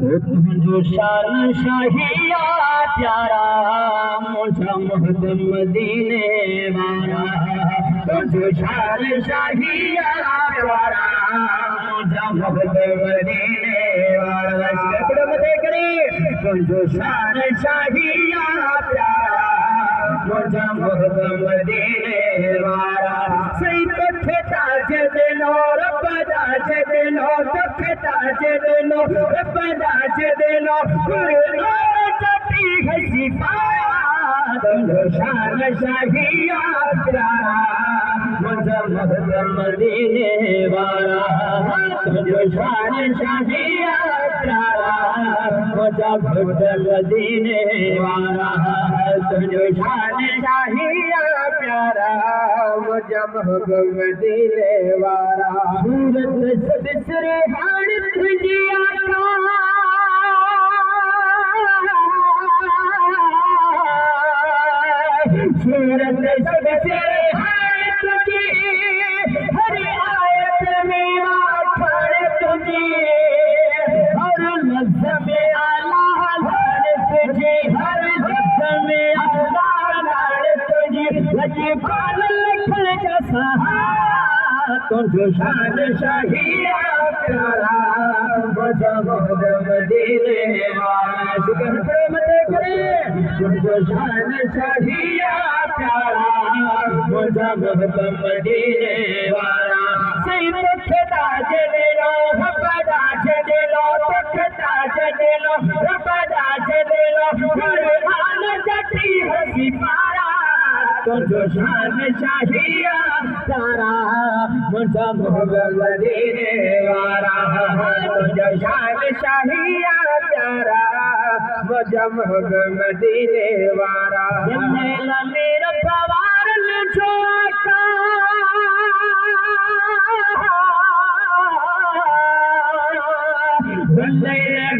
तुझो शान शाहिया प्यारा मुझा मोहब्बत मदीने वाला तुझो शान शाहिया प्यारा मुझा मोहब्बत मदीने वाला तुझो शान शाहिया प्यारा मुझा मोहब्बत मदीने वाला सही दुख ताज दिलो रब ताज दिलो दुख ताज दिलो रब ताज दिलो कुरान चटी हसी पाया तुझो शान शाहिया प्यारा मुझा मोहब्बत मदीने वाला तुझो शान शाहिया प्यारा मुझा मोहब्बत मदीने वाला तुझो शान शाहिया प्यारा मुझा मोहब्बत मदीने वाला सूरत सबसरे हाड़ तुझी आका सूरत सबसरे हाड़ तुझी हर आयत में ठाड़ तुझी हर लफ्ज़ में आला हाड़ तुझी हर लफ्ज़ में आला हाड़ तुझी लजी पाल लिखल जैसा तुझो शान शाहिया प्यारा मुझा मोहब्बत मदीने वाला शुक्र प्रेमत करे तुझो शान शाहिया प्यारा मुझा मोहब्बत मदीने वाला सही दुख ताज दिलो रब ताज दिलो दुख ताज दिलो रब ताज दिलो कुरान चटी हसी पारा तुझो शान शाहिया प्यारा मुझा मोहब्बत मदीने वाला तुझो शान शाहिया प्यारा मुझा मोहब्बत मदीने वाला मेरा सवार जो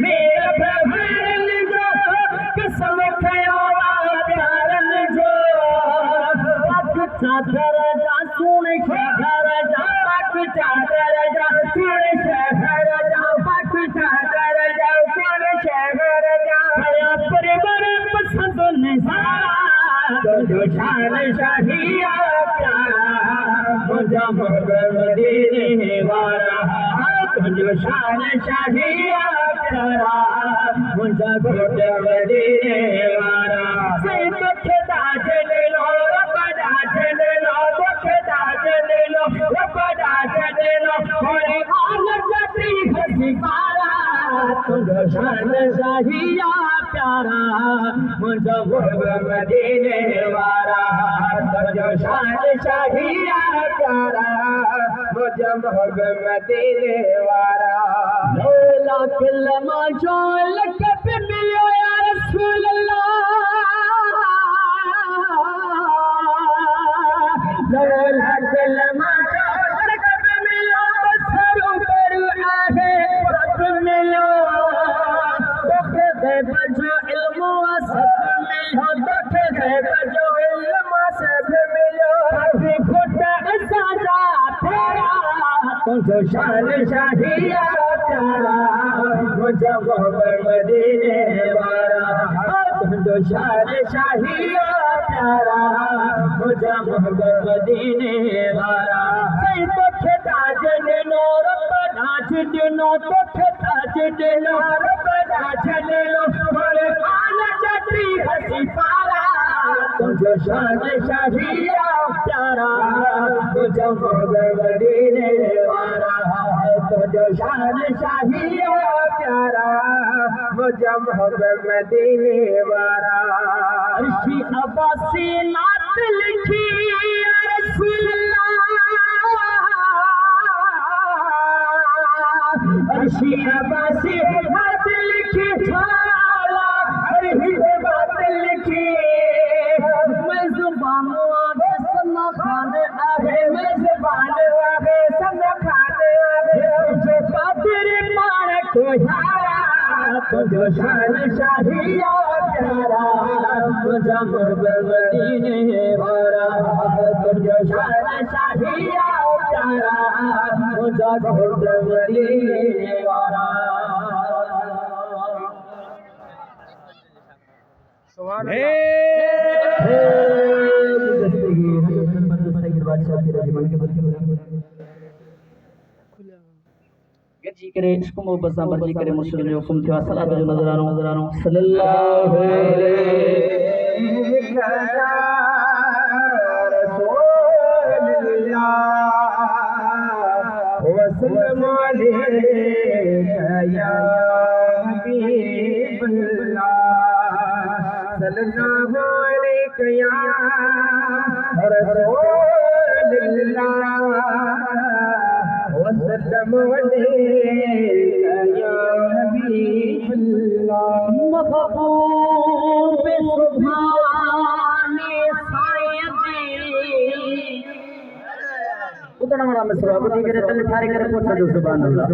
मेरा प्रभार जो कसम खयो प्यारन जो चादर जा सुन शहर जा पक चादर जा सुन शहर जा पक चादर जा सुन शहर जा परिवार पसंद निसार तुझो शान शाहिया प्यारा मुझा मोहब्बत मदीने वाला तुझो शान शाहिया प्यारा मुझा मोहब्बत मदीने वाला सही दुख ताज दिलो रब ताज दिलो दुख ताज दिलो रब ताज दिलो कुरान चटी हसी पारा तुझो शान शाहिया प्यारा मुझा मोहब्बत मदीने वाला तुझो शान शाहिया प्यारा मुझा मोहब्बत मदीने वाला लौला कलमा जो लकब मिलो या रसूल अल्लाह लौला कलमा जो लकब मिलो बसरो करू आहे रब मिलो दुख दे बजो इल्म सब मिलो दुख दे बजो इल्म सब मिलो अभी खुदा साजा प्यारा तुझो शान शाहिया प्यारा मुझा मोहब्बत मदीने वाला तुझो शान शाहिया प्यारा मुझा मोहब्बत मदीने वाला सही दुख ताज दिलो रब ताज दिलो दुख ताज दिलो रब ताज दिलो कुरान चटी हसी पारा तुझो शान शाहिया प्यारा मुझा मोहब्बत मदीने वाला तुझो शान शाहिया प्यारा मुझा मोहब्बत मदीने वाला अर्शी अब्बासी नात लिखी या रसूल अल्लाह अर्शी अब्बासी नात लिखी छाला हर ही बात लिखी मैं जुबान आगे सना खान आगे मैं जुबान आगे सना खान आगे जो कादिर मान को यारा तुझो शान शाहिया प्यारा मुझा मोहब्बत मदीने वाला तुझो शान शाहिया प्यारा मुझा मोहब्बत मदीने वाला। जी करे इसको मोहब्बत से बर्जी करे मुर्शिद ने हुक्म किया सलात जो नजर आ रहा हूं सल्लल्लाहु अलैहि वसल्लम या हबीबल्लाह सल्लल्लाहु अलैहि या रसूलल्लाह वसल्लम या हबीबल्लाह महबूब सुभाने सायदी उतना बड़ा मसला बुद्धि करे तल ठारे करे पूछा जो सुभान अल्लाह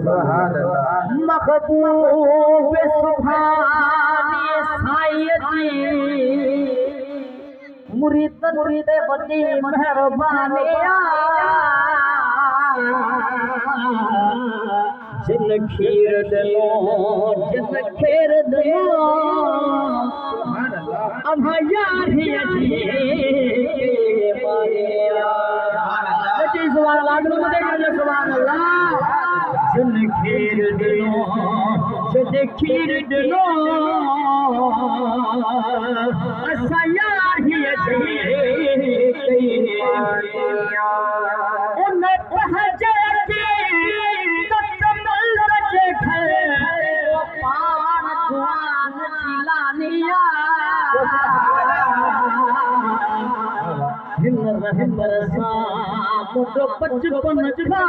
महबूब सुभाने सायदी मुरीद मुरीद बड़ी मेहरबानिया जिन खीर दिलो अब यार ही अजी सुभान अल्लाह सुभान अल्लाह जिन खीर दिलो असा यार ही अजी मुझो बचपन का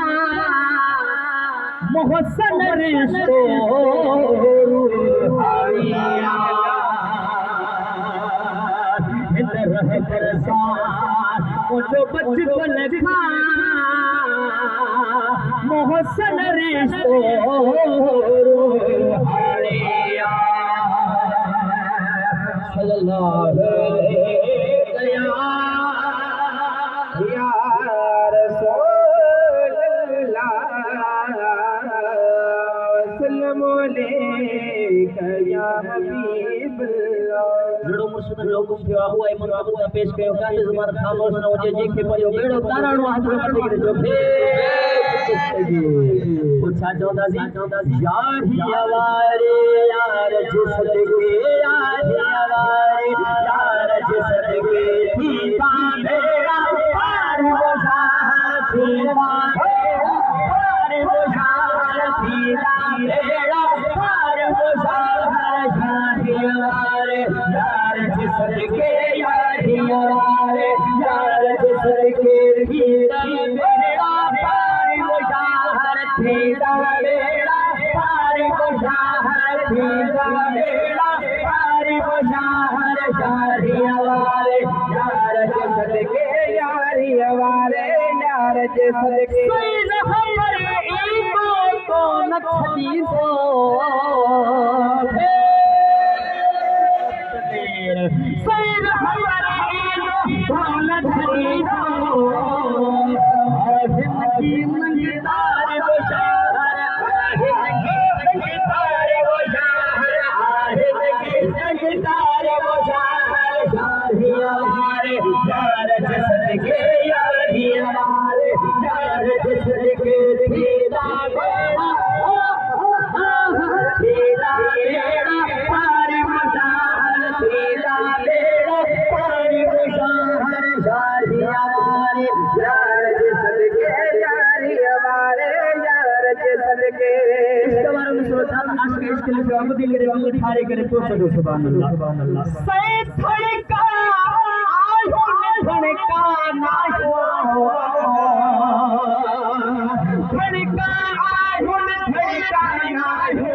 मोहसन रिश्तो मुझो बचपन का मोहसन रिश्तो पेश कयो काले ज़बान खामोश न हुजे जेके पयो बेड़ो ताराणो हाथ में पकड़े करे जो पूछा चौंदासी यार ही हवारे यार जिस के यार जिस के थी मेरा पार वो साथी पार वो साथी मेरा पार वो साथी यार जिस के यार जिस के थी मेरा पार वो साथी मेरा पार वो साथी मेरा पार वो साथी यार जिस के यार जिस के तो नखदी सो सैर हमारे दौलत खरीदो जिंदगी मंगदार वो शहर मंगदार वो शहर मंगदार वो शहर हमारे यार जिस के यार हमारे यार जिस के दीदा दीदा बेड़ा पार मशाल दीदा बेड़ा पार मशाल हमारे यार जिस के यार हमारे यार जिस के इसके बारे में सोचा आशिक इसके लिए हम दिल करे हम ठारे करे तो सुभान अल्लाह सैयद धड़का आयो ने धड़का ना हो धड़का आयो ने धड़का ना हो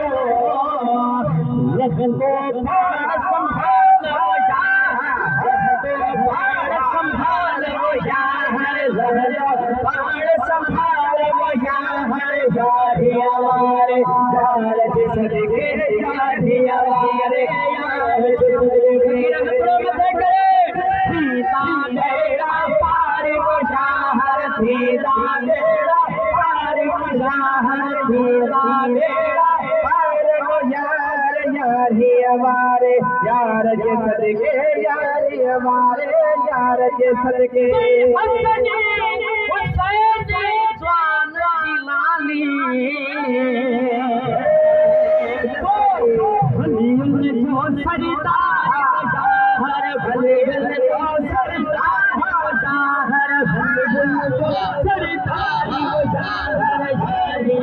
लगो बाण संभाल हो जा लगो बाण संभाल हो जा लगो बाण संभाल हो जा यार हमारे यार जिस के यार हमारे यार जिस के सीता मेरा पार वो शहर सीता मेरा पार वो शहर सीता मेरा पार वो यार हमारे यार के सदके यारी हमारे यार के सदके सरिता हर भले सरिता हर सरिता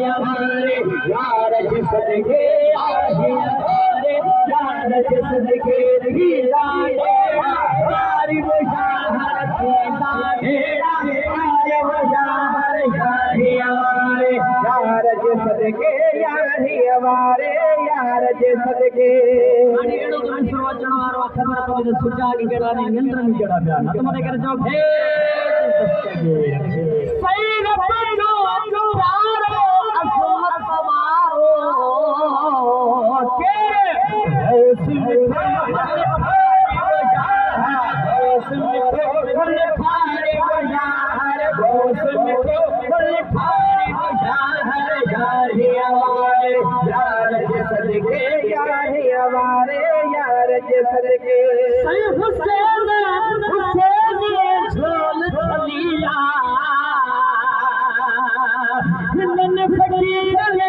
हमारे यार के सदके हमारे यार के सदके हमारी मुशाहर सीता भेड़ा हमारे मुशाहर हमारे यार के सदके यारी हमारे यार के सदके सुजागी केडाने यंत्र में केड़ा बयान तुम्हारे कर जाओ सही रब्बो प्यारो असमत सवारो के हमारे यार के सदके हुसैन झोल लिया हिंदन फकीर